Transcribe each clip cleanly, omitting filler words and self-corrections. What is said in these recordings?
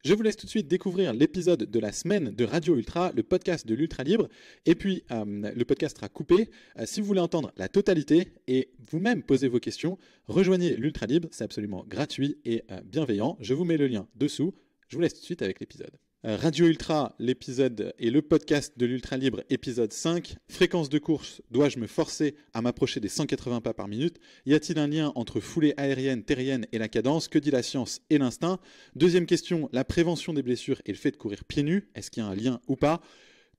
Je vous laisse tout de suite découvrir l'épisode de la semaine de Radio Ultra, le podcast de l'Ultra Libre. Et puis, le podcast sera coupé. Si vous voulez entendre la totalité et vous-même poser vos questions, rejoignez l'Ultra Libre. C'est absolument gratuit et bienveillant. Je vous mets le lien dessous. Je vous laisse tout de suite avec l'épisode. Radio Ultra, l'épisode et le podcast de l'Ultra Libre, épisode 5. Fréquence de course, dois-je me forcer à m'approcher des 180 pas par minute? Y a-t-il un lien entre foulée aérienne, terrienne et la cadence? Que dit la science et l'instinct? Deuxième question, la prévention des blessures et le fait de courir pieds nus, est-ce qu'il y a un lien ou pas?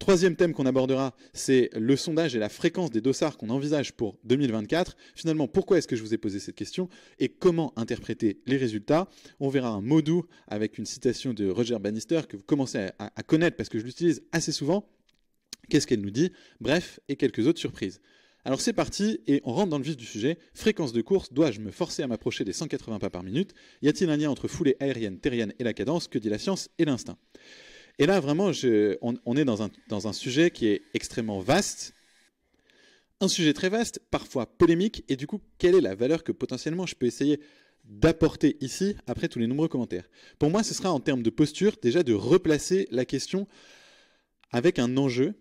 Troisième thème qu'on abordera, c'est le sondage et la fréquence des dossards qu'on envisage pour 2024. Finalement, pourquoi est-ce que je vous ai posé cette question et comment interpréter les résultats? On verra un mot doux avec une citation de Roger Bannister que vous commencez à connaître parce que je l'utilise assez souvent. Qu'est-ce qu'elle nous dit? Bref, et quelques autres surprises. Alors c'est parti et on rentre dans le vif du sujet. Fréquence de course, dois-je me forcer à m'approcher des 180 pas par minute? Y a-t-il un lien entre foulée aérienne, terrienne et la cadence? Que dit la science et l'instinct? Et là, vraiment, on est dans un sujet qui est extrêmement vaste, un sujet très vaste, parfois polémique, et du coup, quelle est la valeur que potentiellement je peux essayer d'apporter ici, après tous les nombreux commentaires? Pour moi, ce sera en termes de posture, déjà de replacer la question avec un enjeu,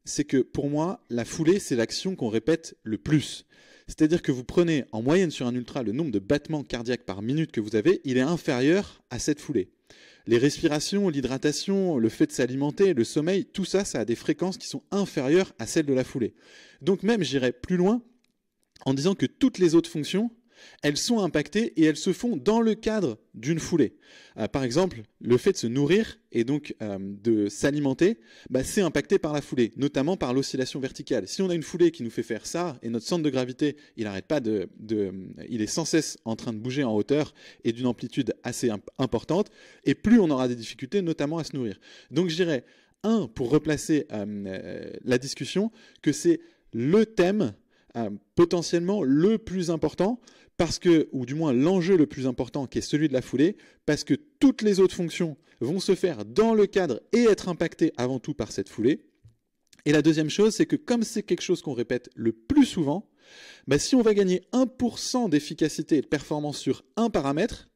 c'est que pour moi, la foulée, c'est l'action qu'on répète le plus. C'est-à-dire que vous prenez en moyenne sur un ultra le nombre de battements cardiaques par minute que vous avez, il est inférieur à cette foulée. Les respirations, l'hydratation, le fait de s'alimenter, le sommeil, tout ça, ça a des fréquences qui sont inférieures à celles de la foulée. Donc même, j'irai plus loin en disant que toutes les autres fonctions, elles sont impactées et elles se font dans le cadre d'une foulée. Par exemple, le fait de se nourrir et donc de s'alimenter, c'est impacté par la foulée, notamment par l'oscillation verticale. Si on a une foulée qui nous fait faire ça et notre centre de gravité, il n'arrête pas il est sans cesse en train de bouger en hauteur et d'une amplitude assez importante, et plus on aura des difficultés, notamment à se nourrir. Donc je dirais, pour replacer la discussion, que c'est le thème potentiellement le plus important, parce que, ou du moins l'enjeu le plus important qui est celui de la foulée, parce que toutes les autres fonctions vont se faire dans le cadre et être impactées avant tout par cette foulée. Et la deuxième chose, c'est que comme c'est quelque chose qu'on répète le plus souvent, si on va gagner 1% d'efficacité et de performance sur un paramètre,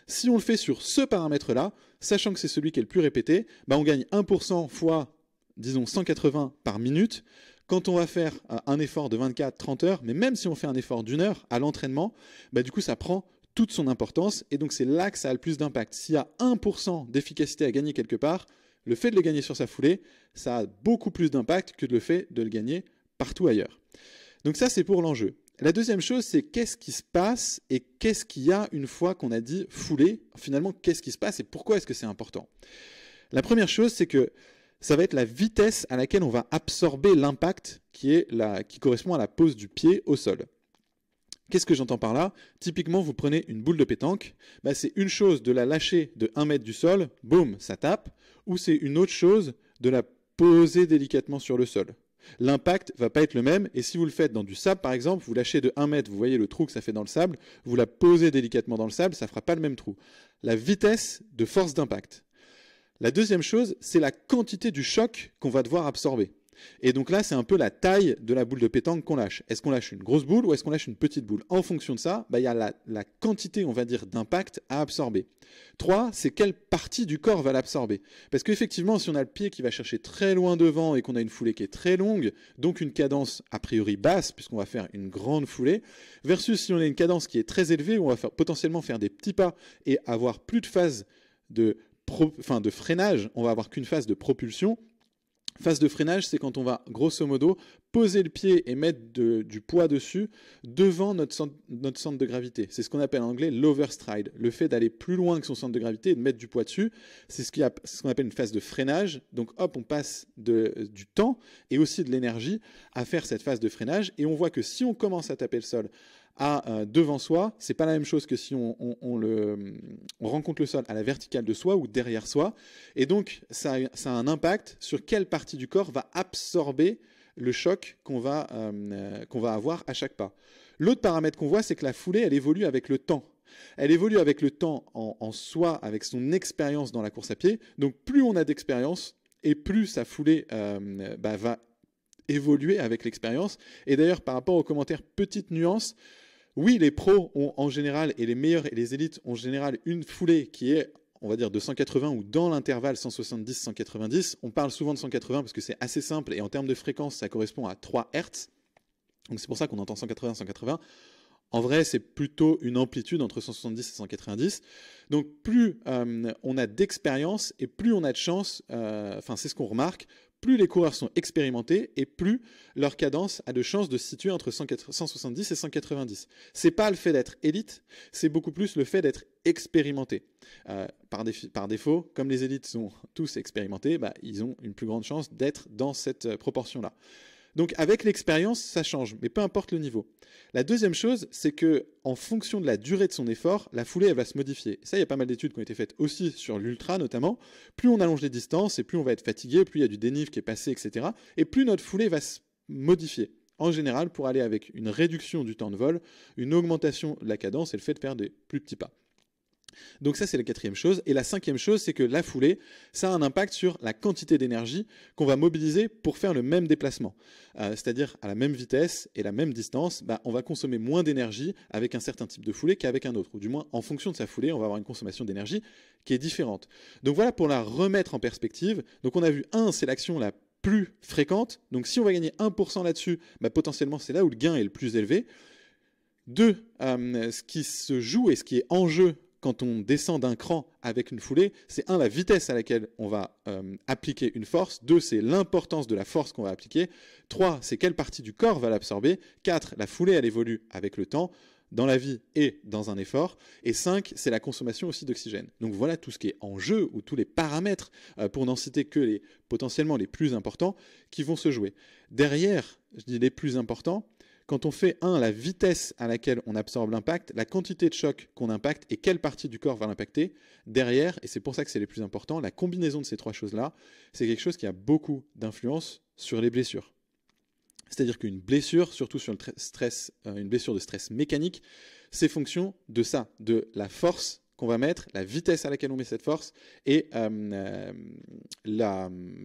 si on le fait sur ce paramètre-là, sachant que c'est celui qui est le plus répété, on gagne 1% fois, disons, 180 par minute. Quand on va faire un effort de 24-30 heures, mais même si on fait un effort d'1 heure à l'entraînement, du coup ça prend toute son importance, et donc c'est là que ça a le plus d'impact. S'il y a 1% d'efficacité à gagner quelque part, le fait de le gagner sur sa foulée, ça a beaucoup plus d'impact que le fait de le gagner partout ailleurs. Donc ça, c'est pour l'enjeu. La deuxième chose, c'est qu'est-ce qui se passe et qu'est-ce qu'il y a une fois qu'on a dit foulée. Finalement, qu'est-ce qui se passe et pourquoi est-ce que c'est important? La première chose, c'est que ça va être la vitesse à laquelle on va absorber l'impact qui correspond à la pose du pied au sol. Qu'est-ce que j'entends par là? Typiquement, vous prenez une boule de pétanque, c'est une chose de la lâcher de 1 mètre du sol, boum, ça tape, ou c'est une autre chose de la poser délicatement sur le sol. L'impact va pas être le même, et si vous le faites dans du sable par exemple, vous lâchez de 1 mètre, vous voyez le trou que ça fait dans le sable, vous la posez délicatement dans le sable, ça fera pas le même trou. La vitesse de force d'impact. La deuxième chose, c'est la quantité du choc qu'on va devoir absorber. Et donc là, c'est un peu la taille de la boule de pétanque qu'on lâche. Est-ce qu'on lâche une grosse boule ou est-ce qu'on lâche une petite boule? En fonction de ça, il y a la quantité, on va dire, d'impact à absorber. 3, c'est quelle partie du corps va l'absorber. Parce qu'effectivement, si on a le pied qui va chercher très loin devant et qu'on a une foulée qui est très longue, donc une cadence a priori basse, puisqu'on va faire une grande foulée, versus si on a une cadence qui est très élevée, où on va potentiellement faire des petits pas et avoir plus de phase de freinage, on va avoir qu'une phase de propulsion. Phase de freinage, c'est quand on va, grosso modo, poser le pied et mettre du poids dessus devant notre centre de gravité. C'est ce qu'on appelle en anglais l'overstride. Le fait d'aller plus loin que son centre de gravité et de mettre du poids dessus, c'est ce qu'on appelle une phase de freinage. Donc hop, on passe du temps et aussi de l'énergie à faire cette phase de freinage. Et on voit que si on commence à taper le sol devant soi, c'est pas la même chose que si on rencontre le sol à la verticale de soi ou derrière soi. Et donc, ça a un impact sur quelle partie du corps va absorber le choc qu'on va avoir à chaque pas. L'autre paramètre qu'on voit, c'est que la foulée, elle évolue avec le temps. Elle évolue avec le temps en soi, avec son expérience dans la course à pied. Donc, plus on a d'expérience et plus sa foulée va évoluer avec l'expérience. Et d'ailleurs, par rapport aux commentaires, petite nuance, oui, les pros ont en général, et les meilleurs et les élites ont en général une foulée qui est on va dire de 180 ou dans l'intervalle 170-190. On parle souvent de 180 parce que c'est assez simple et en termes de fréquence, ça correspond à 3 Hz. Donc c'est pour ça qu'on entend 180-180. En vrai, c'est plutôt une amplitude entre 170 et 190. Donc plus on a d'expérience et plus on a de chance, c'est ce qu'on remarque, plus les coureurs sont expérimentés et plus leur cadence a de chances de se situer entre 170 et 190. C'est pas le fait d'être élite, c'est beaucoup plus le fait d'être expérimenté. Par défaut, comme les élites sont tous expérimentés, ils ont une plus grande chance d'être dans cette proportion-là. Donc avec l'expérience, ça change, mais peu importe le niveau. La deuxième chose, c'est que en fonction de la durée de son effort, la foulée elle va se modifier. Ça, il y a pas mal d'études qui ont été faites aussi sur l'ultra notamment. Plus on allonge les distances et plus on va être fatigué, plus il y a du dénive qui est passé, etc. Et plus notre foulée va se modifier. En général, pour aller avec une réduction du temps de vol, une augmentation de la cadence et le fait de faire des plus petits pas. Donc ça, c'est la quatrième chose. Et la cinquième chose, c'est que la foulée, ça a un impact sur la quantité d'énergie qu'on va mobiliser pour faire le même déplacement. C'est-à-dire à la même vitesse et la même distance, on va consommer moins d'énergie avec un certain type de foulée qu'avec un autre. Ou du moins, en fonction de sa foulée, on va avoir une consommation d'énergie qui est différente. Donc voilà pour la remettre en perspective. Donc on a vu, c'est l'action la plus fréquente. Donc si on va gagner 1% là-dessus, potentiellement, c'est là où le gain est le plus élevé. 2, ce qui se joue et ce qui est en jeu quand on descend d'un cran avec une foulée, c'est la vitesse à laquelle on va appliquer une force. 2, c'est l'importance de la force qu'on va appliquer. 3, c'est quelle partie du corps va l'absorber. 4, la foulée, elle évolue avec le temps, dans la vie et dans un effort. Et 5, c'est la consommation aussi d'oxygène. Donc voilà tout ce qui est en jeu, ou tous les paramètres, pour n'en citer que potentiellement les plus importants, qui vont se jouer. Derrière, je dis les plus importants, quand on fait, la vitesse à laquelle on absorbe l'impact, la quantité de choc qu'on impacte et quelle partie du corps va l'impacter, derrière, et c'est pour ça que c'est les plus importants, la combinaison de ces trois choses-là, c'est quelque chose qui a beaucoup d'influence sur les blessures. C'est-à-dire qu'une blessure, surtout sur le stress, une blessure de stress mécanique, c'est fonction de ça, de la force qu'on va mettre, la vitesse à laquelle on met cette force et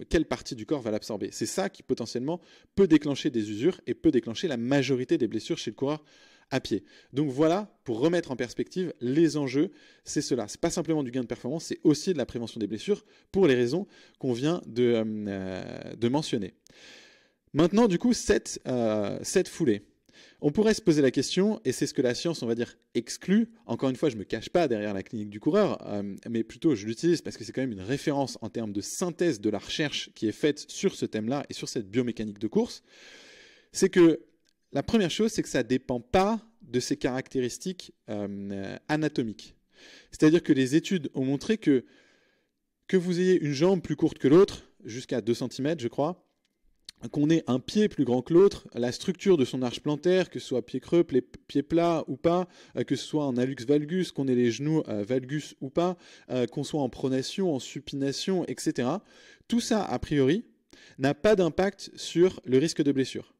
quelle partie du corps va l'absorber. C'est ça qui potentiellement peut déclencher des usures et peut déclencher la majorité des blessures chez le coureur à pied. Donc voilà, pour remettre en perspective, les enjeux, c'est cela. Ce n'est pas simplement du gain de performance, c'est aussi de la prévention des blessures pour les raisons qu'on vient de mentionner. Maintenant, du coup, cette foulée. On pourrait se poser la question, et c'est ce que la science, on va dire, exclut. Encore une fois, je ne me cache pas derrière la clinique du coureur, mais plutôt je l'utilise parce que c'est quand même une référence en termes de synthèse de la recherche qui est faite sur ce thème-là et sur cette biomécanique de course. C'est que la première chose, c'est que ça ne dépend pas de ses caractéristiques anatomiques. C'est-à-dire que les études ont montré que vous ayez une jambe plus courte que l'autre, jusqu'à 2 cm, je crois, qu'on ait un pied plus grand que l'autre, la structure de son arche plantaire, que ce soit pied creux, pied plat ou pas, que ce soit en hallux valgus, qu'on ait les genoux valgus ou pas, qu'on soit en pronation, en supination, etc. Tout ça, a priori, n'a pas d'impact sur le risque de blessure.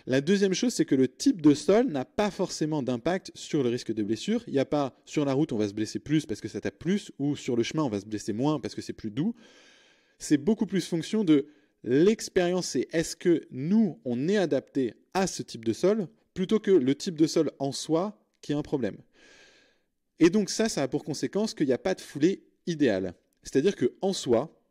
La deuxième chose, c'est que le type de sol n'a pas forcément d'impact sur le risque de blessure. Il n'y a pas sur la route, on va se blesser plus parce que ça tape plus, ou sur le chemin, on va se blesser moins parce que c'est plus doux. C'est beaucoup plus fonction de l'expérience, c'est est-ce que nous, on est adapté à ce type de sol plutôt que le type de sol en soi qui est un problème. Et donc ça a pour conséquence qu'il n'y a pas de foulée idéale. C'est-à-dire qu'en soi,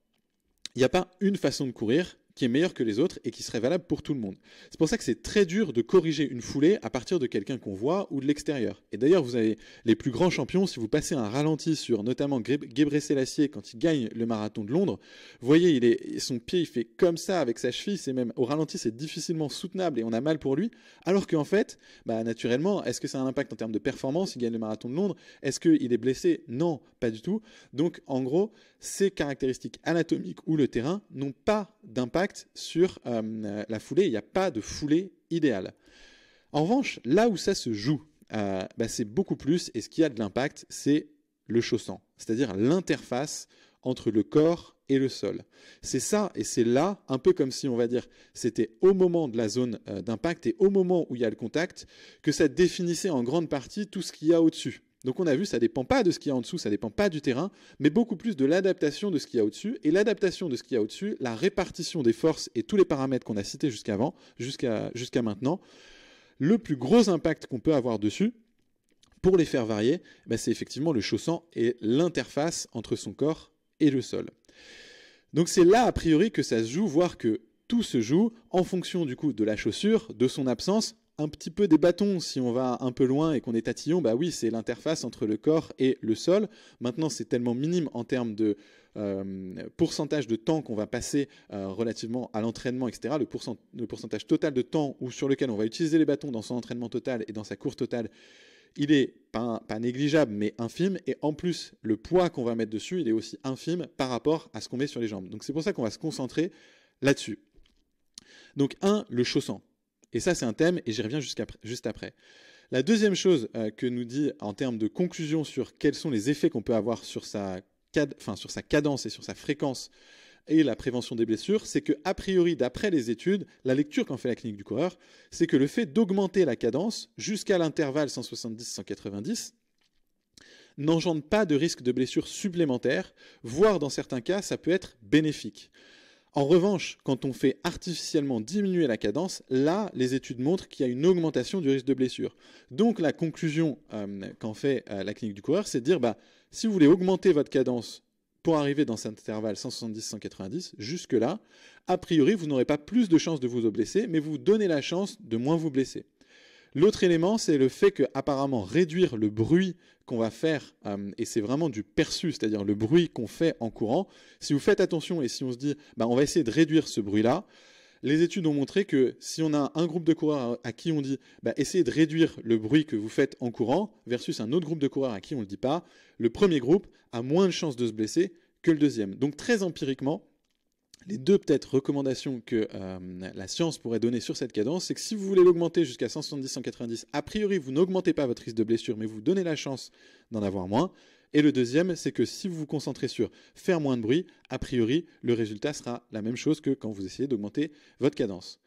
il n'y a pas une façon de courir qui est meilleure que les autres et qui serait valable pour tout le monde. C'est pour ça que c'est très dur de corriger une foulée à partir de quelqu'un qu'on voit ou de l'extérieur. Et d'ailleurs, vous avez les plus grands champions, si vous passez un ralenti sur notamment Gebre Selassie quand il gagne le marathon de Londres, vous voyez, son pied il fait comme ça avec sa cheville, c'est même au ralenti c'est difficilement soutenable et on a mal pour lui, alors qu'en fait, naturellement, est-ce que ça a un impact en termes de performance, il gagne le marathon de Londres, est-ce qu'il est blessé? Non, pas du tout. Donc en gros, ces caractéristiques anatomiques ou le terrain n'ont pas d'impact sur la foulée, il n'y a pas de foulée idéale. En revanche, là où ça se joue, c'est beaucoup plus, et ce qui a de l'impact, c'est le chaussant, c'est-à-dire l'interface entre le corps et le sol. C'est ça, et c'est là, un peu comme si, on va dire, c'était au moment de la zone d'impact et au moment où il y a le contact, que ça définissait en grande partie tout ce qu'il y a au-dessus. Donc on a vu, ça ne dépend pas de ce qu'il y a en dessous, ça ne dépend pas du terrain, mais beaucoup plus de l'adaptation de ce qu'il y a au-dessus. Et l'adaptation de ce qu'il y a au-dessus, la répartition des forces et tous les paramètres qu'on a cités jusqu'à maintenant, le plus gros impact qu'on peut avoir dessus, Pour les faire varier, c'est effectivement le chaussant et l'interface entre son corps et le sol. Donc c'est là, a priori, que ça se joue, voire que tout se joue en fonction du coup de la chaussure, de son absence, un petit peu des bâtons. Si on va un peu loin et qu'on est tatillon, oui, c'est l'interface entre le corps et le sol. Maintenant, c'est tellement minime en termes de pourcentage de temps qu'on va passer relativement à l'entraînement, etc. Le pourcentage total de temps sur lequel on va utiliser les bâtons dans son entraînement total et dans sa course totale, il est pas négligeable, mais infime. Et en plus, le poids qu'on va mettre dessus, il est aussi infime par rapport à ce qu'on met sur les jambes. Donc c'est pour ça qu'on va se concentrer là-dessus. Donc le chaussant. Et ça, c'est un thème, et j'y reviens juste après. La deuxième chose que nous dit en termes de conclusion sur quels sont les effets qu'on peut avoir sur sa cadence et sur sa fréquence et la prévention des blessures, c'est que, a priori, d'après les études, la lecture qu'en fait la clinique du coureur, c'est que le fait d'augmenter la cadence jusqu'à l'intervalle 170-190 n'engendre pas de risque de blessure supplémentaire, voire dans certains cas, ça peut être bénéfique. En revanche, quand on fait artificiellement diminuer la cadence, là, les études montrent qu'il y a une augmentation du risque de blessure. Donc la conclusion qu'en fait la clinique du coureur, c'est de dire, si vous voulez augmenter votre cadence pour arriver dans cet intervalle 170-190, jusque-là, a priori, vous n'aurez pas plus de chances de vous blesser, mais vous donnez la chance de moins vous blesser. L'autre élément, c'est le fait qu'apparemment réduire le bruit qu'on va faire, et c'est vraiment du perçu, c'est-à-dire le bruit qu'on fait en courant. Si vous faites attention et si on se dit, on va essayer de réduire ce bruit-là, les études ont montré que si on a un groupe de coureurs à qui on dit, essayez de réduire le bruit que vous faites en courant, versus un autre groupe de coureurs à qui on ne le dit pas, le premier groupe a moins de chances de se blesser que le deuxième. Donc très empiriquement, les deux peut-être recommandations que la science pourrait donner sur cette cadence, c'est que si vous voulez l'augmenter jusqu'à 170-190, a priori, vous n'augmentez pas votre risque de blessure, mais vous donnez la chance d'en avoir moins. Et le deuxième, c'est que si vous vous concentrez sur faire moins de bruit, a priori, le résultat sera la même chose que quand vous essayez d'augmenter votre cadence.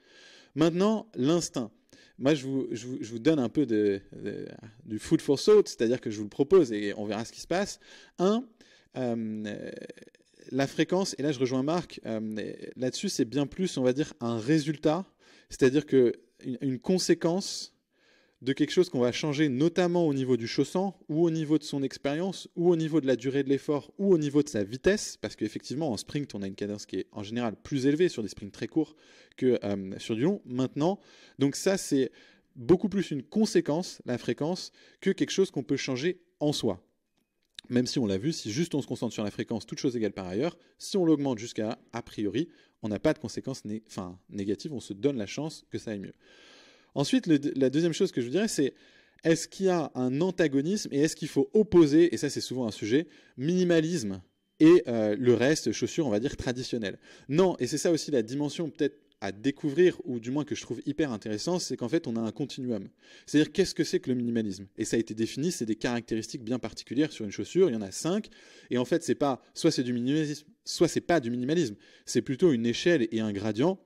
Maintenant, l'instinct. Moi, je vous donne un peu du food for thought, c'est-à-dire que je vous le propose et on verra ce qui se passe. La fréquence, et là je rejoins Marc, là-dessus c'est bien plus, on va dire, un résultat, c'est-à-dire une conséquence de quelque chose qu'on va changer notamment au niveau du chaussant, ou au niveau de son expérience, ou au niveau de la durée de l'effort, ou au niveau de sa vitesse, parce qu'effectivement en sprint on a une cadence qui est en général plus élevée sur des sprints très courts que sur du long maintenant. Donc ça c'est beaucoup plus une conséquence, la fréquence, que quelque chose qu'on peut changer en soi. Même si on l'a vu, si juste on se concentre sur la fréquence, toute chose égale par ailleurs, si on l'augmente jusqu'à a priori, on n'a pas de conséquences négatives, on se donne la chance que ça aille mieux. Ensuite, la deuxième chose que je vous dirais, c'est est-ce qu'il y a un antagonisme et est-ce qu'il faut opposer, et ça c'est souvent un sujet, minimalisme et le reste, chaussures, on va dire, traditionnelles. Non, et c'est ça aussi la dimension peut-être à découvrir, ou du moins que je trouve hyper intéressant, c'est qu'en fait on a un continuum. C'est-à-dire qu'est-ce que c'est que le minimalisme? Et ça a été défini, c'est des caractéristiques bien particulières sur une chaussure, il y en a 5, et en fait c'est pas, soit c'est du minimalisme, soit c'est pas du minimalisme, c'est plutôt une échelle et un gradient,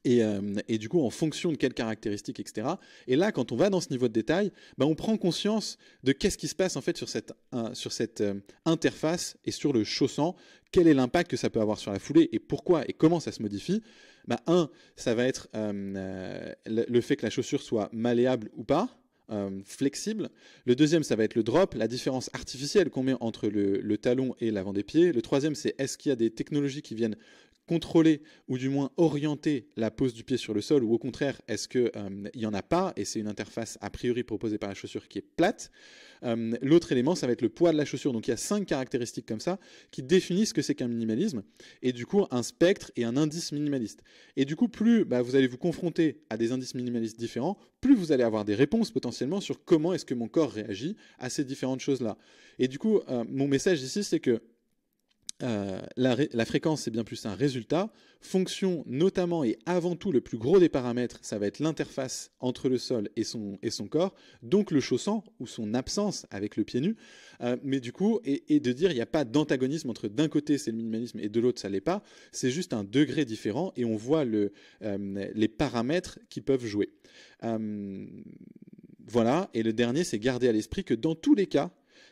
et du coup en fonction de quelles caractéristiques, etc. Et là quand on va dans ce niveau de détail, on prend conscience de qu'est-ce qui se passe en fait sur cette interface et sur le chaussant, quel est l'impact que ça peut avoir sur la foulée et pourquoi et comment ça se modifie. Ça va être le fait que la chaussure soit malléable ou pas, flexible. Le deuxième, ça va être le drop, la différence artificielle qu'on met entre le talon et l'avant des pieds. Le troisième, c'est est-ce qu'il y a des technologies qui viennent contrôler ou du moins orienter la pose du pied sur le sol, ou au contraire, est-ce qu'il n'y en a pas et c'est une interface a priori proposée par la chaussure qui est plate. L'autre élément, ça va être le poids de la chaussure. Donc il y a 5 caractéristiques comme ça qui définissent ce que c'est qu'un minimalisme et du coup un spectre et un indice minimaliste. Et du coup, plus vous allez vous confronter à des indices minimalistes différents, plus vous allez avoir des réponses potentiellement sur comment est-ce que mon corps réagit à ces différentes choses-là. Et du coup, mon message ici, c'est que la fréquence, c'est bien plus un résultat. Fonction notamment et avant tout, le plus gros des paramètres, ça va être l'interface entre le sol et son corps, donc le chaussant ou son absence avec le pied nu. Mais du coup, et de dire il n'y a pas d'antagonisme entre d'un côté c'est le minimalisme et de l'autre ça l'est pas, c'est juste un degré différent et on voit les paramètres qui peuvent jouer. Voilà, et le dernier, c'est garder à l'esprit que dans tous les cas,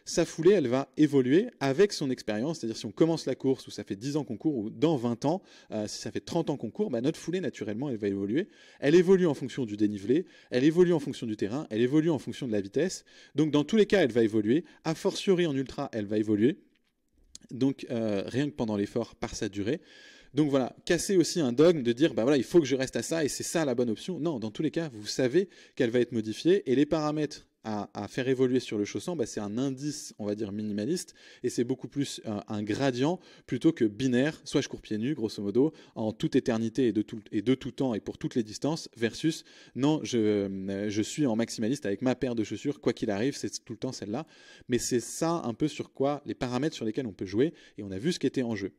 sa foulée, elle va évoluer avec son expérience. C'est-à-dire si on commence la course, ou ça fait 10 ans qu'on court, ou dans 20 ans, si ça fait 30 ans qu'on court, notre foulée, naturellement, elle va évoluer. Elle évolue en fonction du dénivelé, elle évolue en fonction du terrain, elle évolue en fonction de la vitesse. Donc dans tous les cas, elle va évoluer. A fortiori en ultra, elle va évoluer. Donc rien que pendant l'effort, par sa durée. Donc voilà, casser aussi un dogme de dire il faut que je reste à ça et c'est ça la bonne option. Non, dans tous les cas, vous savez qu'elle va être modifiée et les paramètres à faire évoluer sur le chausson, c'est un indice, on va dire, minimaliste, et c'est beaucoup plus un gradient plutôt que binaire, soit je cours pieds nus, grosso modo, en toute éternité et de tout temps et pour toutes les distances, versus non, je suis en maximaliste avec ma paire de chaussures, quoi qu'il arrive, c'est tout le temps celle-là. Mais c'est ça un peu sur quoi, les paramètres sur lesquels on peut jouer, et on a vu ce qui était en jeu.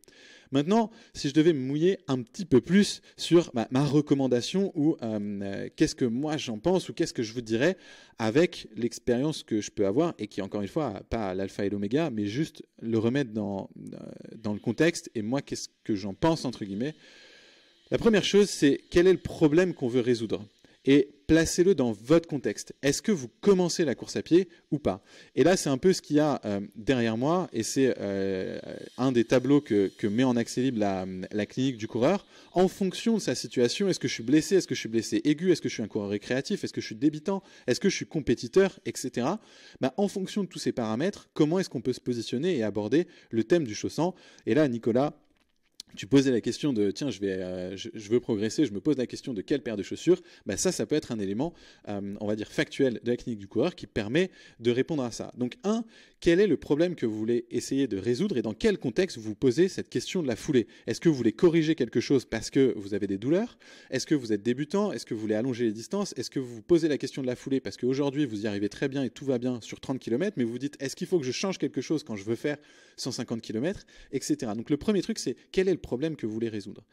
Maintenant, si je devais me mouiller un petit peu plus sur ma recommandation ou qu'est-ce que moi j'en pense ou qu'est-ce que je vous dirais avec l'expérience que je peux avoir et qui, encore une fois, pas l'alpha et l'oméga, mais juste le remettre dans le contexte et moi, qu'est-ce que j'en pense, entre guillemets. La première chose, c'est quel est le problème qu'on veut résoudre ? Et placez-le dans votre contexte. Est-ce que vous commencez la course à pied ou pas ? Et là, c'est un peu ce qu'il y a derrière moi, et c'est un des tableaux que met en accès libre la clinique du coureur. En fonction de sa situation, est-ce que je suis blessé ? Est-ce que je suis blessé aigu ? Est-ce que je suis un coureur récréatif ? Est-ce que je suis débutant ? Est-ce que je suis compétiteur ? Etc. En fonction de tous ces paramètres, comment est-ce qu'on peut se positionner et aborder le thème du chausson ? Et là, Nicolas, tu posais la question de tiens, je veux progresser, je me pose la question de quelle paire de chaussures. Ça peut être un élément, on va dire factuel de la clinique du coureur qui permet de répondre à ça. Donc quel est le problème que vous voulez essayer de résoudre et dans quel contexte vous posez cette question de la foulée ? Est-ce que vous voulez corriger quelque chose parce que vous avez des douleurs ? Est-ce que vous êtes débutant ? Est-ce que vous voulez allonger les distances ? Est-ce que vous vous posez la question de la foulée parce qu'aujourd'hui vous y arrivez très bien et tout va bien sur 30 km, mais vous vous dites est-ce qu'il faut que je change quelque chose quand je veux faire 150 km, etc. Donc le premier truc, c'est quel est le problème que vous voulez résoudre ?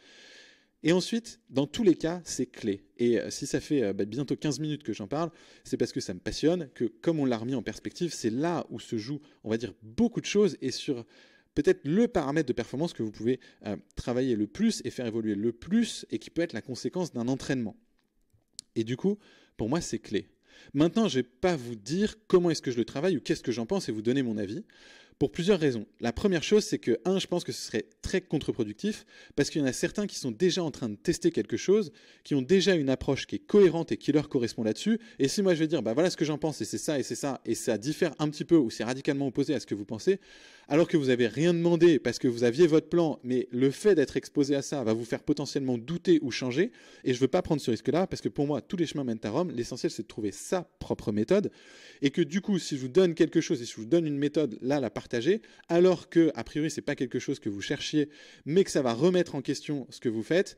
Et ensuite, dans tous les cas, c'est clé. Et si ça fait bientôt 15 minutes que j'en parle, c'est parce que ça me passionne, que comme on l'a remis en perspective, c'est là où se joue, on va dire, beaucoup de choses et sur peut-être le paramètre de performance que vous pouvez travailler le plus et faire évoluer le plus et qui peut être la conséquence d'un entraînement. Et du coup, pour moi, c'est clé. Maintenant, je ne vais pas vous dire comment est-ce que je le travaille ou qu'est-ce que j'en pense et vous donner mon avis. Pour plusieurs raisons. La première chose, c'est que, je pense que ce serait très contre-productif parce qu'il y en a certains qui sont déjà en train de tester quelque chose, qui ont déjà une approche qui est cohérente et qui leur correspond là-dessus. Et si moi je vais dire, voilà ce que j'en pense et c'est ça, et ça diffère un petit peu ou c'est radicalement opposé à ce que vous pensez, alors que vous n'avez rien demandé parce que vous aviez votre plan, mais le fait d'être exposé à ça va vous faire potentiellement douter ou changer. Et je ne veux pas prendre ce risque-là parce que pour moi, tous les chemins mènent à Rome. L'essentiel, c'est de trouver sa propre méthode. Et que du coup, si je vous donne quelque chose et si je vous donne une méthode, là, la partager, alors que, a priori, ce n'est pas quelque chose que vous cherchiez, mais que ça va remettre en question ce que vous faites,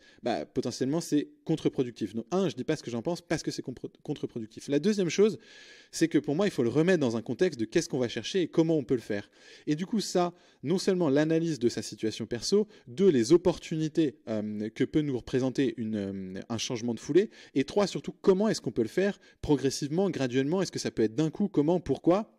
potentiellement, c'est contre-productif. Donc, je ne dis pas ce que j'en pense parce que c'est contre-productif. La deuxième chose, c'est que pour moi, il faut le remettre dans un contexte de qu'est-ce qu'on va chercher et comment on peut le faire. Et du coup, ça, non seulement l'analyse de sa situation perso, deux, les opportunités que peut nous représenter un changement de foulée, et trois, surtout, comment est-ce qu'on peut le faire progressivement, graduellement, est-ce que ça peut être d'un coup, comment, pourquoi ?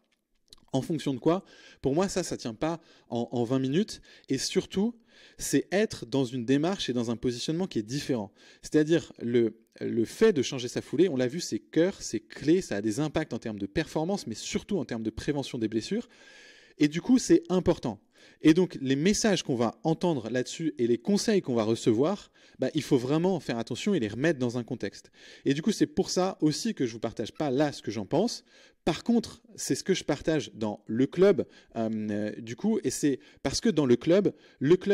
En fonction de quoi ? Pour moi, ça ne tient pas en 20 minutes. Et surtout, c'est être dans une démarche et dans un positionnement qui est différent. C'est-à-dire, le fait de changer sa foulée, on l'a vu, c'est cœur, c'est clé, ça a des impacts en termes de performance, mais surtout en termes de prévention des blessures. Et du coup, c'est important. Et donc, les messages qu'on va entendre là-dessus et les conseils qu'on va recevoir, il faut vraiment faire attention et les remettre dans un contexte. Et du coup, c'est pour ça aussi que je ne vous partage pas là ce que j'en pense. Par contre, c'est ce que je partage dans le club, du coup, et c'est parce que dans le club,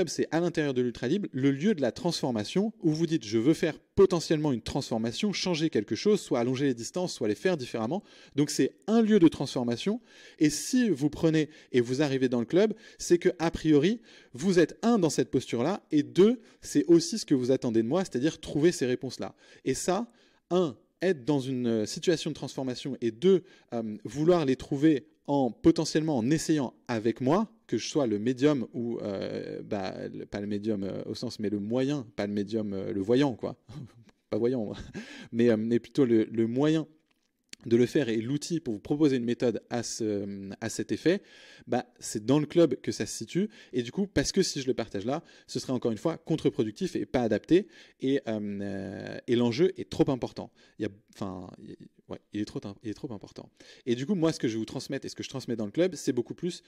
c'est à l'intérieur de l'Ultra Libre, le lieu de la transformation où vous dites, je veux faire potentiellement une transformation, changer quelque chose, soit allonger les distances, soit les faire différemment. Donc, c'est un lieu de transformation. Et si vous prenez et vous arrivez dans le club, c'est que a priori, vous êtes dans cette posture-là, et deux, c'est aussi ce que vous attendez de moi, c'est-à-dire trouver ces réponses-là. Et ça, être dans une situation de transformation et deux, vouloir les trouver potentiellement en essayant avec moi, que je sois le médium ou pas le médium au sens, mais le moyen, pas le médium, le voyant, quoi. Pas voyant, mais plutôt le moyen de le faire et l'outil pour vous proposer une méthode à cet effet, c'est dans le club que ça se situe. Et du coup, parce que si je le partage là, ce serait encore une fois contre-productif et pas adapté. Et l'enjeu est trop important. Il est trop important. Et du coup, moi, ce que je vous transmette et ce que je transmets dans le club, c'est beaucoup plus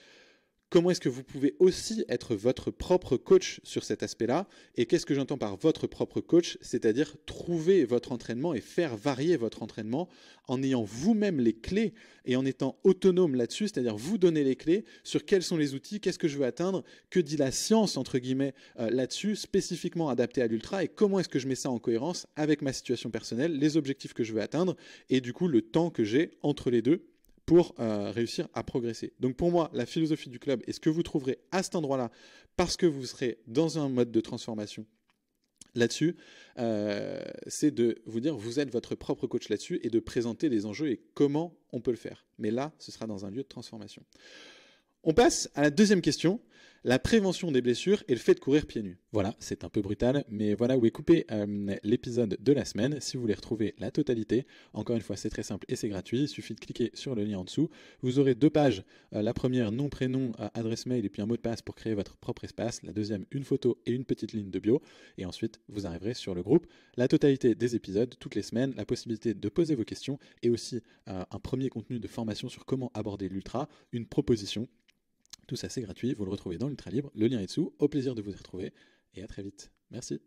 comment est-ce que vous pouvez aussi être votre propre coach sur cet aspect-là? Et qu'est-ce que j'entends par votre propre coach? C'est-à-dire trouver votre entraînement et faire varier votre entraînement en ayant vous-même les clés et en étant autonome là-dessus, c'est-à-dire vous donner les clés sur quels sont les outils, qu'est-ce que je veux atteindre, que dit la science, entre guillemets, là-dessus, spécifiquement adapté à l'ultra, et comment est-ce que je mets ça en cohérence avec ma situation personnelle, les objectifs que je veux atteindre, et du coup le temps que j'ai entre les deux pour réussir à progresser. Donc pour moi, la philosophie du club, et ce que vous trouverez à cet endroit-là, parce que vous serez dans un mode de transformation là-dessus, c'est de vous dire, vous êtes votre propre coach là-dessus, et de présenter les enjeux et comment on peut le faire. Mais là, ce sera dans un lieu de transformation. On passe à la deuxième question, la prévention des blessures et le fait de courir pieds nus. Voilà, c'est un peu brutal, mais voilà où est coupé l'épisode de la semaine. Si vous voulez retrouver la totalité, encore une fois, c'est très simple et c'est gratuit. Il suffit de cliquer sur le lien en dessous. Vous aurez 2 pages. La première, nom, prénom, adresse mail et puis un mot de passe pour créer votre propre espace. La deuxième, une photo et une petite ligne de bio. Et ensuite, vous arriverez sur le groupe. La totalité des épisodes, toutes les semaines, la possibilité de poser vos questions et aussi un premier contenu de formation sur comment aborder l'ultra, une proposition. Tout ça, c'est gratuit. Vous le retrouvez dans l'Ultra Libre. Le lien est dessous. Au plaisir de vous y retrouver. Et à très vite. Merci.